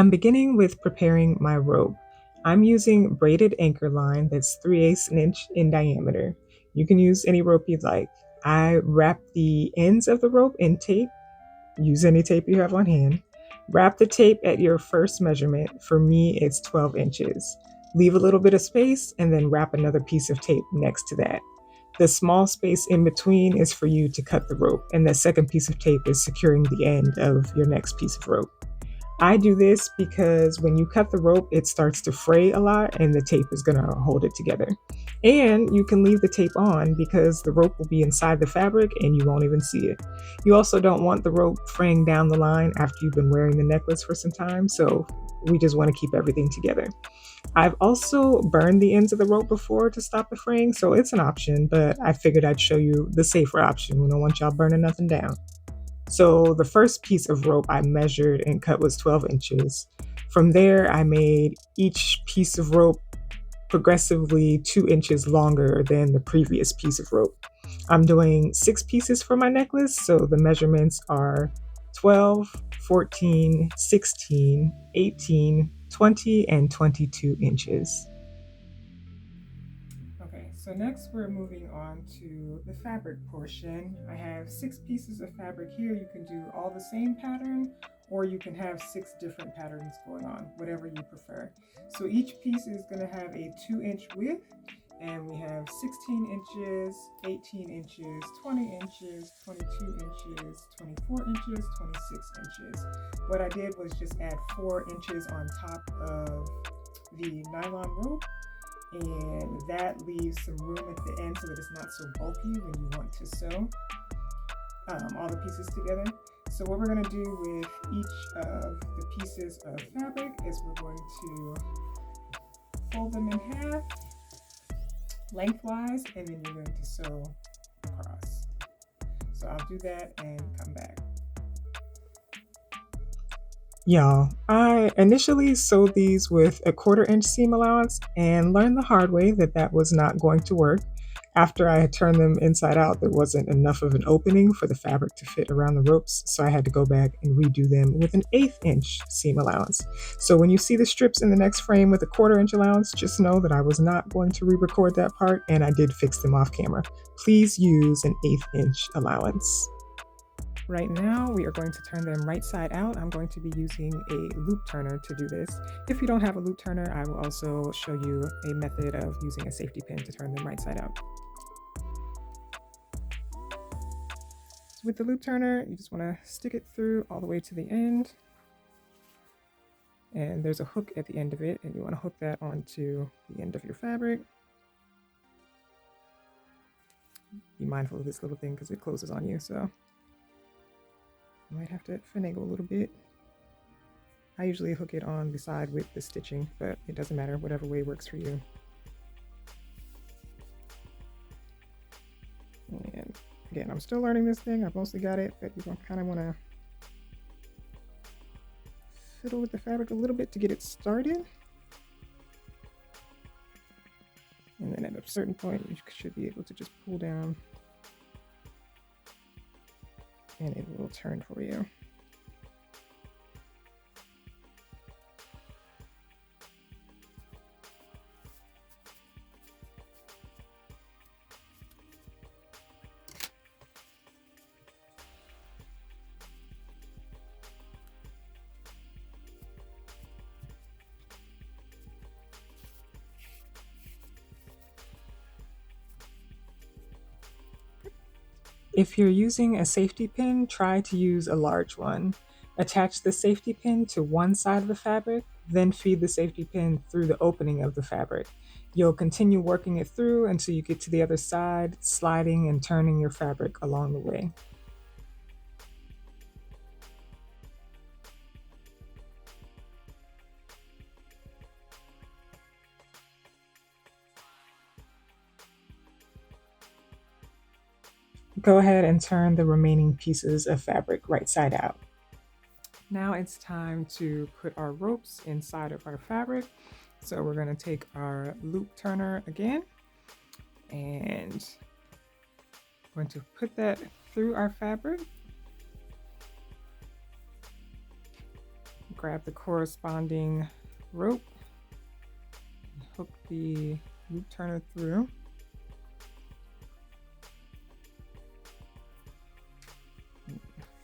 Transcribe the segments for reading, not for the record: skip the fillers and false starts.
I'm beginning with preparing my rope. I'm using braided anchor line that's 3/8 an inch in diameter. You can use any rope you'd like. I wrap the ends of the rope in tape. Use any tape you have on hand. Wrap the tape at your first measurement. For me, it's 12 inches. Leave a little bit of space and then wrap another piece of tape next to that. The small space in between is for you to cut the rope, and the second piece of tape is securing the end of your next piece of rope. I do this because when you cut the rope, it starts to fray a lot and the tape is going to hold it together. And you can leave the tape on because the rope will be inside the fabric and you won't even see it. You also don't want the rope fraying down the line after you've been wearing the necklace for some time, so we just want to keep everything together. I've also burned the ends of the rope before to stop the fraying, so it's an option, but I figured I'd show you the safer option. We don't want y'all burning nothing down. So the first piece of rope I measured and cut was 12 inches. From there, I made each piece of rope progressively 2 inches longer than the previous piece of rope. I'm doing 6 pieces for my necklace, so the measurements are 12, 14, 16, 18, 20, and 22 inches. Okay, so next we're moving on to the fabric portion. I have 6 pieces of fabric here. You can do all the same pattern, or you can have 6 different patterns going on, whatever you prefer. So each piece is going to have a 2-inch width, and we have 16 inches, 18 inches, 20 inches, 22 inches, 24 inches, 26 inches. What I did was just add 4 inches on top of the nylon rope, and that leaves some room at the end so that it's not so bulky when you want to sew all the pieces together. So what we're going to do with each of the pieces of fabric is we're going to fold them in half lengthwise, and then you're going to sew across. So I'll do that and come back. Y'all, I initially sewed these with a 1/4 inch seam allowance and learned the hard way that that was not going to work. After I had turned them inside out, there wasn't enough of an opening for the fabric to fit around the ropes, so I had to go back and redo them with an 1/8 inch seam allowance. So when you see the strips in the next frame with a 1/4 inch allowance, just know that I was not going to re-record that part, and I did fix them off camera. Please use an 1/8 inch allowance. Right now, we are going to turn them right side out. I'm going to be using a loop turner to do this. If you don't have a loop turner, I will also show you a method of using a safety pin to turn them right side out. So with the loop turner, you just want to stick it through all the way to the end. And there's a hook at the end of it, and you want to hook that onto the end of your fabric. Be mindful of this little thing because it closes on you, so I might have to finagle a little bit. I usually hook it on the side with the stitching, but it doesn't matter, whatever way works for you. And again, I'm still learning this thing. I've mostly got it, but you kind of want to fiddle with the fabric a little bit to get it started. And then at a certain point, you should be able to just pull down and it will turn for you. If you're using a safety pin, try to use a large one. Attach the safety pin to one side of the fabric, then feed the safety pin through the opening of the fabric. You'll continue working it through until you get to the other side, sliding and turning your fabric along the way. Go ahead and turn the remaining pieces of fabric right side out. Now it's time to put our ropes inside of our fabric. So we're going to take our loop turner again and we're going to put that through our fabric. grab the corresponding rope, hook the loop turner through.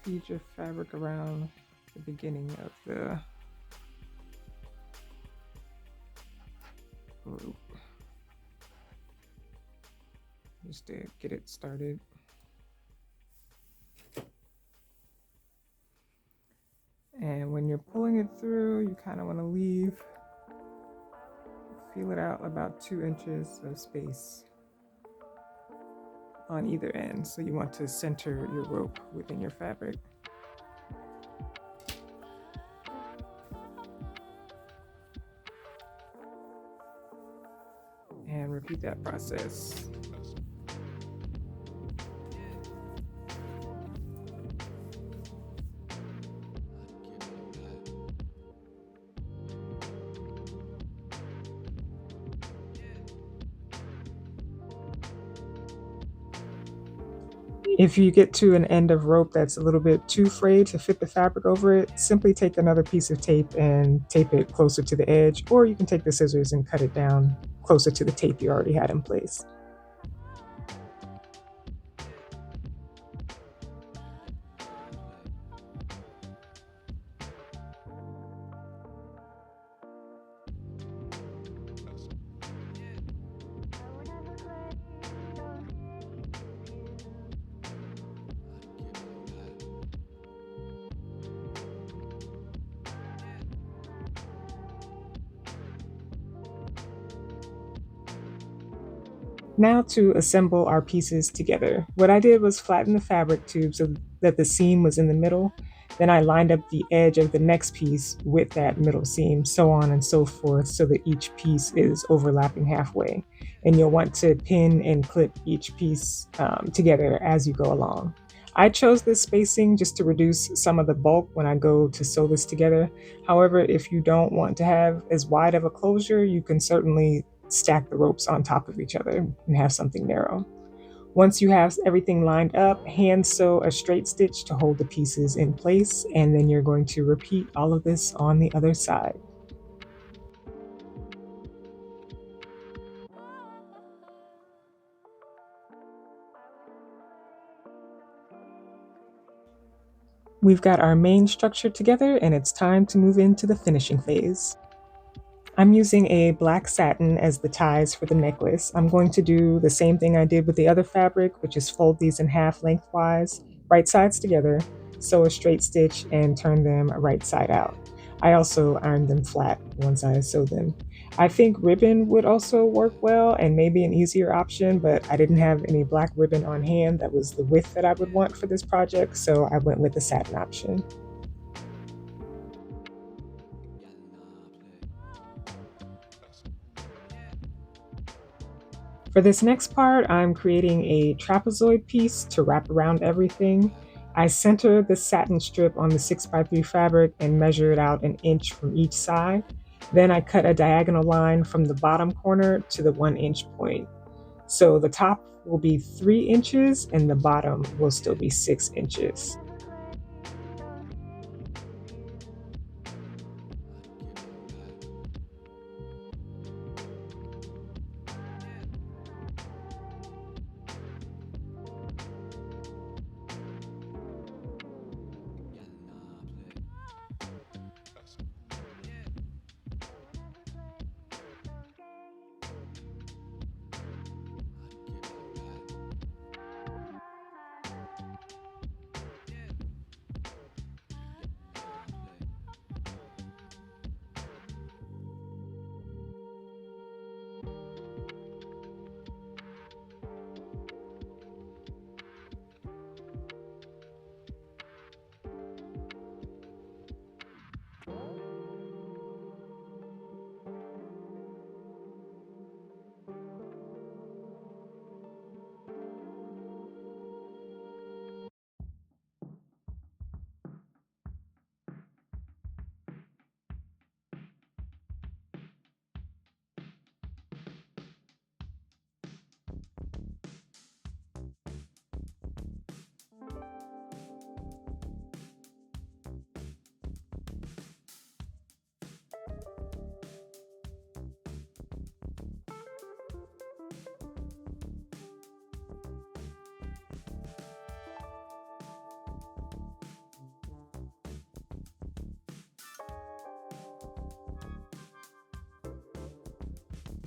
Feed your fabric around the beginning of the rope just to get it started. And when you're pulling it through, you kind of want to feel it out about 2 inches of space on either end. So you want to center your rope within your fabric. And repeat that process. If you get to an end of rope that's a little bit too frayed to fit the fabric over it, simply take another piece of tape and tape it closer to the edge, or you can take the scissors and cut it down closer to the tape you already had in place. Now to assemble our pieces together. What I did was flatten the fabric tube so that the seam was in the middle. Then I lined up the edge of the next piece with that middle seam, so on and so forth, so that each piece is overlapping halfway. And you'll want to pin and clip each piece together as you go along. I chose this spacing just to reduce some of the bulk when I go to sew this together. However, if you don't want to have as wide of a closure, you can certainly stack the ropes on top of each other and have something narrow. Once you have everything lined up, hand sew a straight stitch to hold the pieces in place, and then you're going to repeat all of this on the other side. We've got our main structure together, and it's time to move into the finishing phase. I'm using a black satin as the ties for the necklace. I'm going to do the same thing I did with the other fabric, which is fold these in half lengthwise, right sides together, sew a straight stitch, and turn them right side out. I also ironed them flat once I sewed them. I think ribbon would also work well and maybe an easier option, but I didn't have any black ribbon on hand that was the width that I would want for this project, so I went with the satin option. For this next part, I'm creating a trapezoid piece to wrap around everything. I center the satin strip on the 6x3 fabric and measure it out an inch from each side. Then I cut a diagonal line from the bottom corner to the 1-inch point. So the top will be 3 inches and the bottom will still be 6 inches.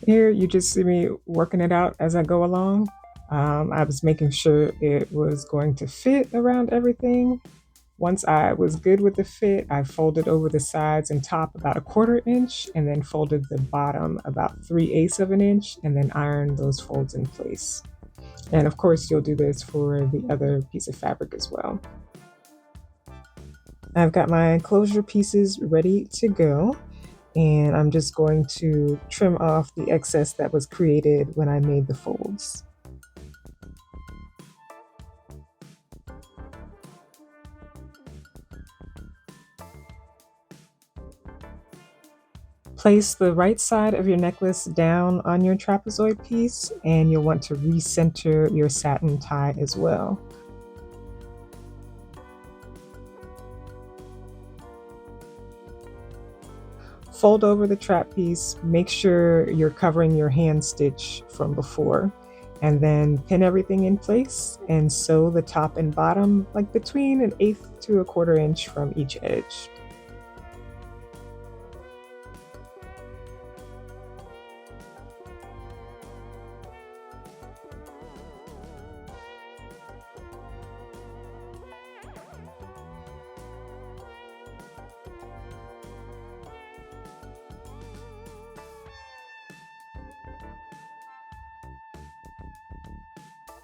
Here you just see me working it out as I go along. I was making sure it was going to fit around everything. Once I was good with the fit, I folded over the sides and top about a 1/4 inch and then folded the bottom about 3/8 of an inch and then ironed those folds in place. And of course, you'll do this for the other piece of fabric as well. I've got my closure pieces ready to go, and I'm just going to trim off the excess that was created when I made the folds. Place the right side of your necklace down on your trapezoid piece, and you'll want to recenter your satin tie as well. Fold over the trap piece, make sure you're covering your hand stitch from before, and then pin everything in place and sew the top and bottom like between 1/8 to a 1/4 inch from each edge.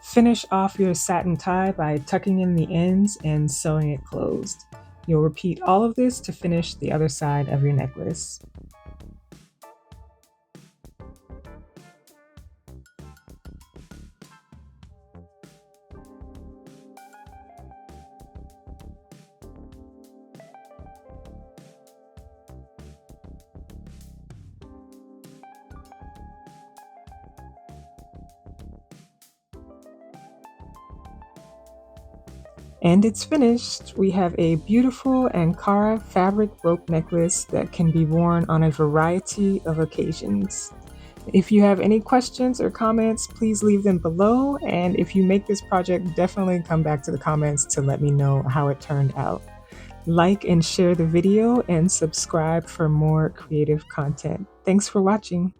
Finish off your satin tie by tucking in the ends and sewing it closed. You'll repeat all of this to finish the other side of your necklace. And it's finished! We have a beautiful Ankara fabric rope necklace that can be worn on a variety of occasions. If you have any questions or comments, please leave them below. And if you make this project, definitely come back to the comments to let me know how it turned out. Like and share the video and subscribe for more creative content. Thanks for watching.